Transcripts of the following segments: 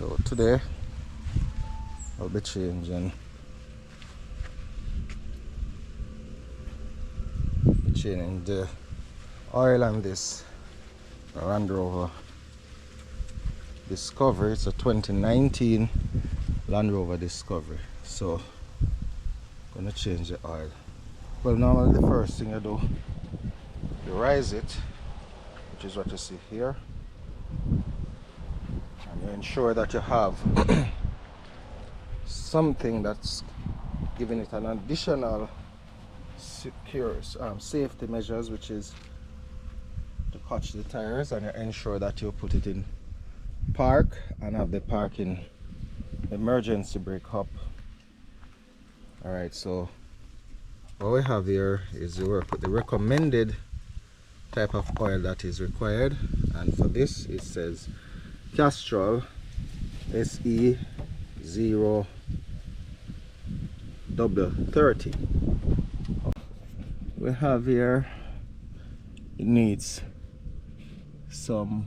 So today I'll be changing the oil on this Land Rover Discovery. It's a 2019 Land Rover Discovery. So I'm gonna change the oil. Well, normally the first thing I do, you rise it, which is what you see here, and you ensure that you have something that's giving it an additional safety measures, which is to catch the tires, and you ensure that you put it in park and have the parking emergency brake up. Alright, so what we have here is the recommended type of oil that is required, and for this it says Castrol SE030. We have here, it needs some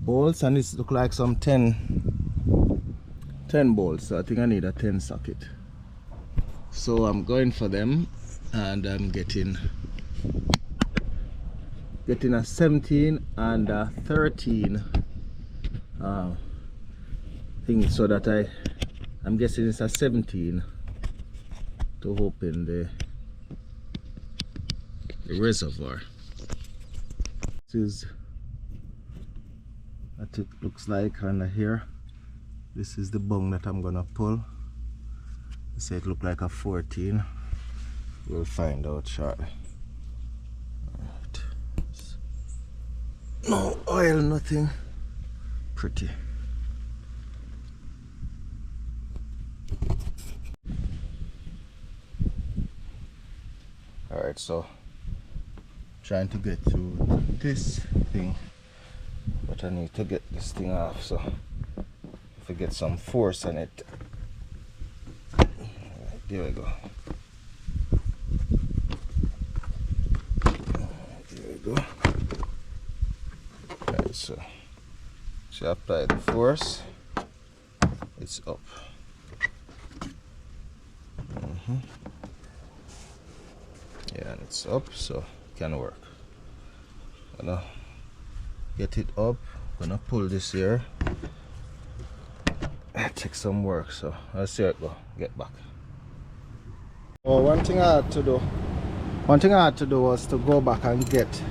bolts, and this look like some 10 bolts, so I think I need a 10 socket. So I'm going for them, and I'm getting a 17 and a 13 thing, so that I'm guessing it's a 17 to open the reservoir. This is what it looks like under here. This is the bung that I'm gonna pull. They say it looked like a 14. We'll find out shortly. Alright. No oil, nothing. Pretty. Alright, so trying to get through this thing, but I need to get this thing off, so if I get some force on it. Right, there we go. There we go. Alright, so apply the force, it's up. Yeah, and it's up, so it can work. Gonna get it up, gonna pull this here. It takes some work, so I'll see how it go. Get back. Oh, one thing I had to do was to go back and get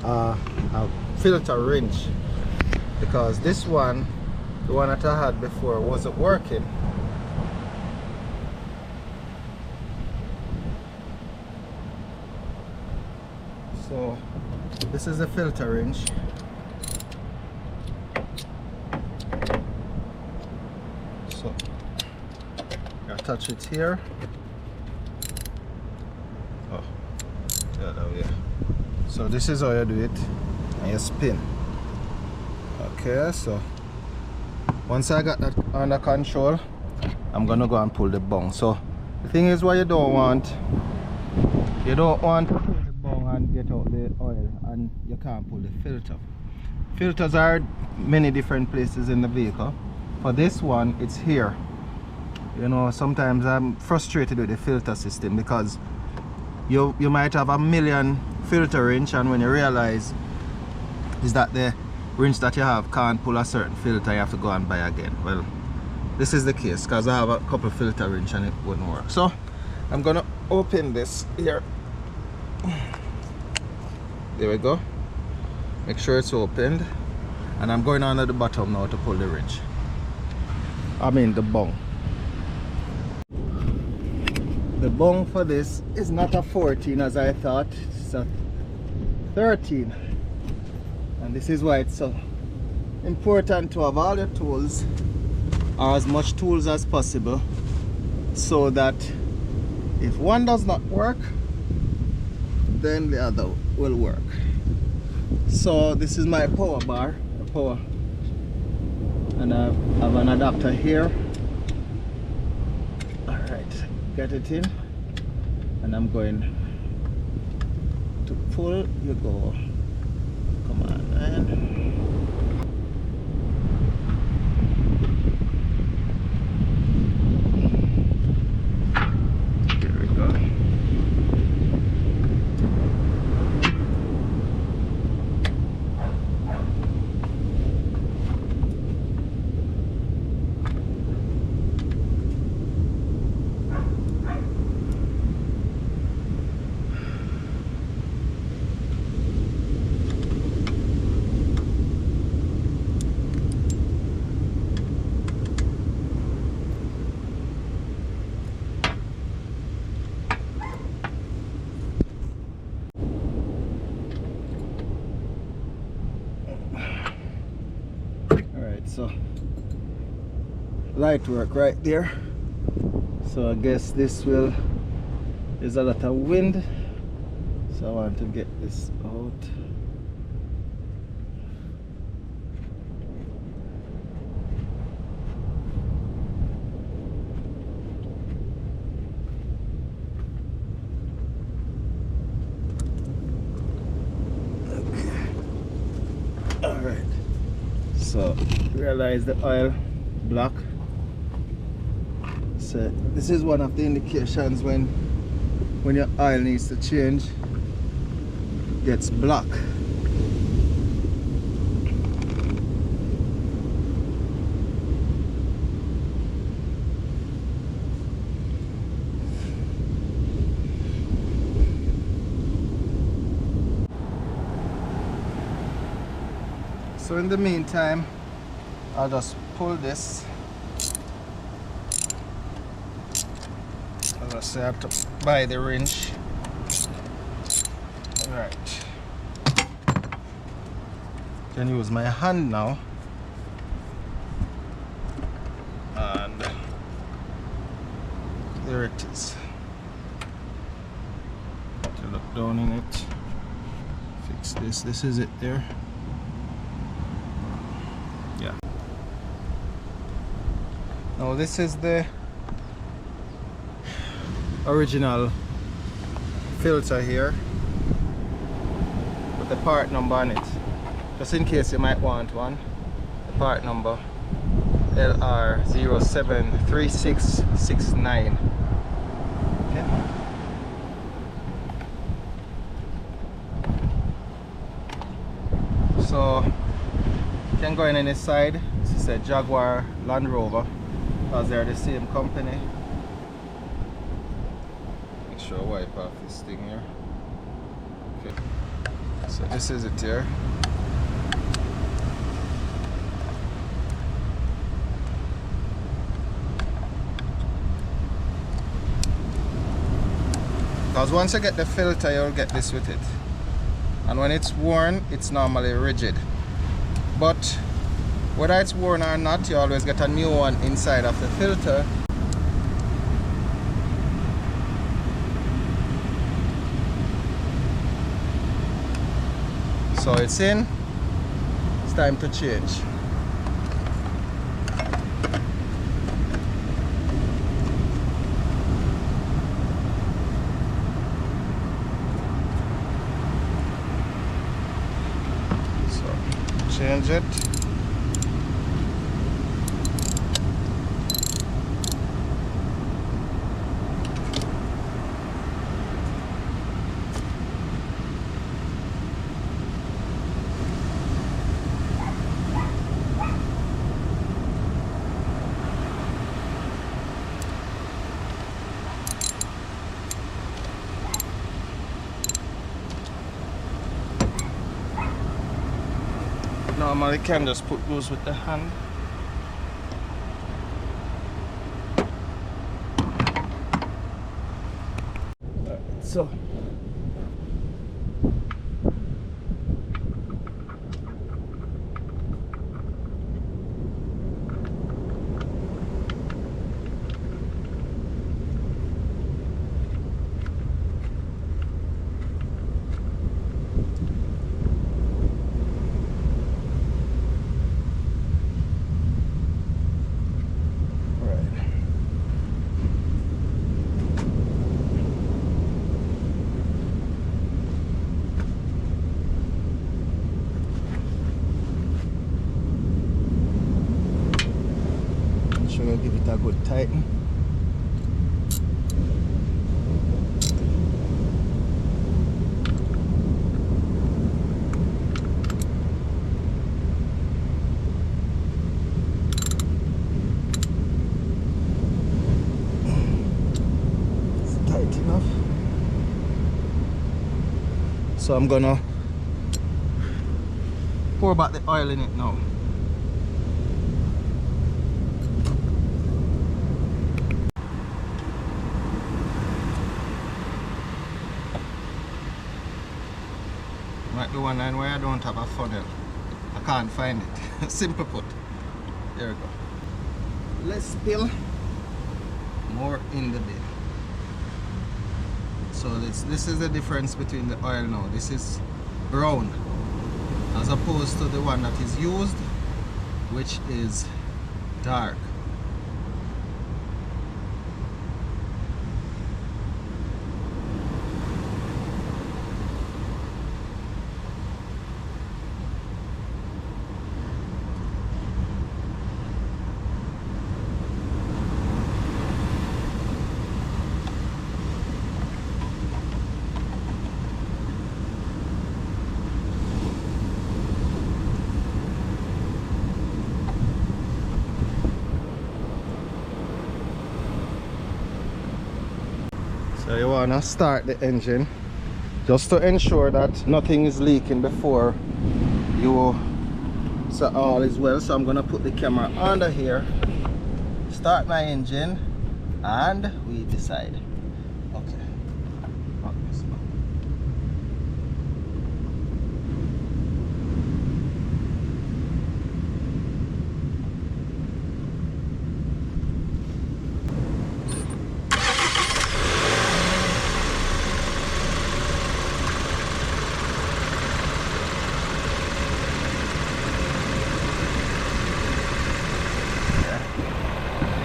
a filter wrench, because this one, the one that I had before, wasn't working. So this is the filter wrench. So I attach it here. Oh, yeah, that way. So this is how you do it, and you spin. Okay, so once I got that under control, I'm gonna go and pull the bung. So the thing is, what you don't want to pull the bung and get out the oil, and you can't pull the filter. Filters are many different places in the vehicle. For this one, it's here. You know, sometimes I'm frustrated with the filter system, because you might have a million filter wrench, and when you realize is that the wrench that you have can't pull a certain filter, you have to go and buy again. Well, this is the case, because I have a couple filter wrench and it wouldn't work. So I'm gonna open this here. There we go. Make sure it's opened, and I'm going on at the bottom now to pull the wrench. I mean the bung. The bung for this is not a 14 as I thought, it's a 13. And this is why it's so important to have all your tools, or as much tools as possible, so that if one does not work, then the other will work. So this is my power bar, and I have an adapter here. Alright, get it in, and I'm going to pull. You go. Come on, man. so light work right there. So I guess this will, there's a lot of wind, so I want to get this out. Alright, so realize the oil black. So this is one of the indications when your oil needs to change, it gets black. So in the meantime, I'll just pull this. As I say, I have to buy the wrench. Alright. Can use my hand now. And there it is. To look down in it. Fix this. This is it there. Yeah. Now this is the original filter here with the part number on it, just in case you might want one. The part number LR073669. Okay. So you can go in any side. This is a Jaguar Land Rover because they're the same company. Make sure I wipe off this thing here. Okay. So this is it here. Because once you get the filter, you'll get this with it. And when it's worn, it's normally rigid. But whether it's worn or not, you always get a new one inside of the filter. So it's in, it's time to change. So change it. Normally can just put those with the hand. So give it a good tighten. It's tight enough. So I'm gonna pour back the oil in it now. Like the one line where I don't have a funnel. I can't find it. Simple put. There we go. Less spill, more in the bin. So this is the difference between the oil now. This is brown as opposed to the one that is used, which is dark. So you want to start the engine just to ensure that nothing is leaking before you, so all is well. So I'm going to put the camera under here, start my engine, and we decide. Okay. Not this one.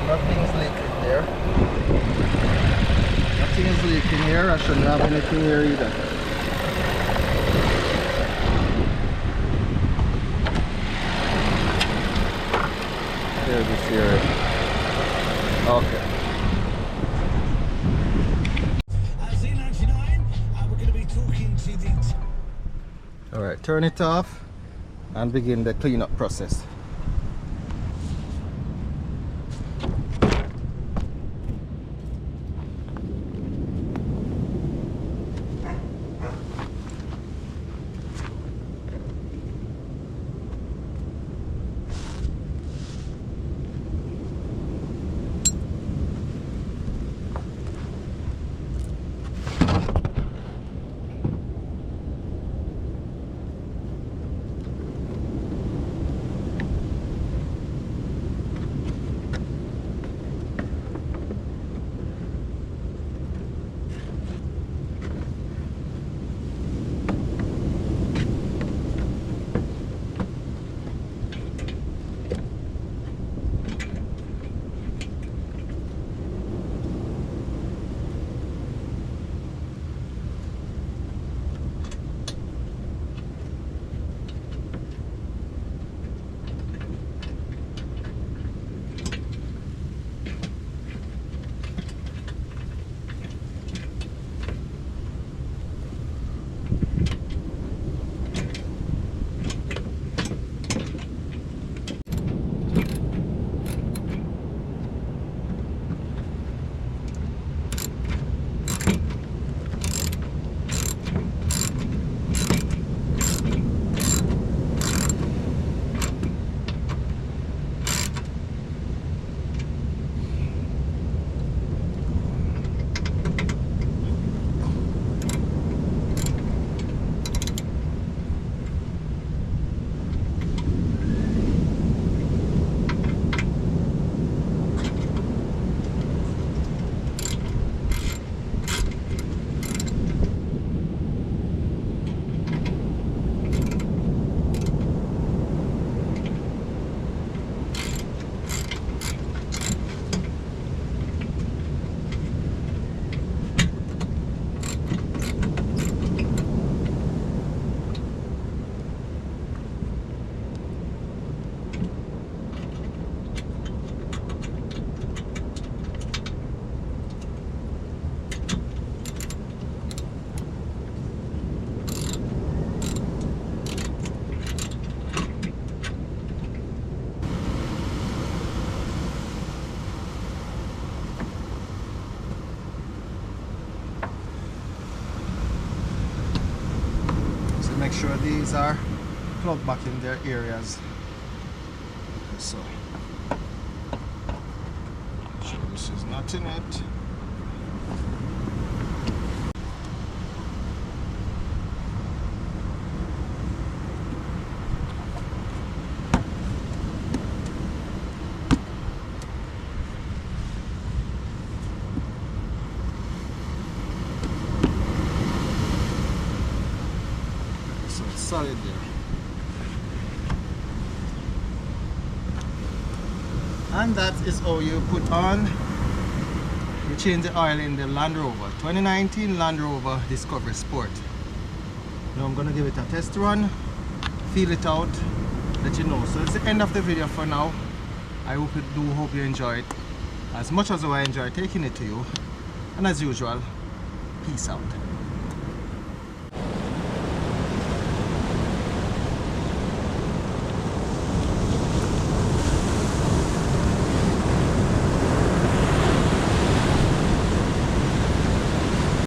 Nothing's leaking there. Nothing is leaking here. I shouldn't have anything here either. There this here. Okay. We're going to be talking to the... Alright, turn it off and begin the cleanup process. Make sure these are plugged back in their areas. So, make sure this is not in it. solid there. And that is how you put on, you change the oil in the Land Rover 2019 Land Rover Discovery Sport. Now I'm gonna give it a test run, feel it out, let you know. So it's the end of the video for now. I hope you enjoy it as much as I enjoy taking it to you, and as usual, peace out.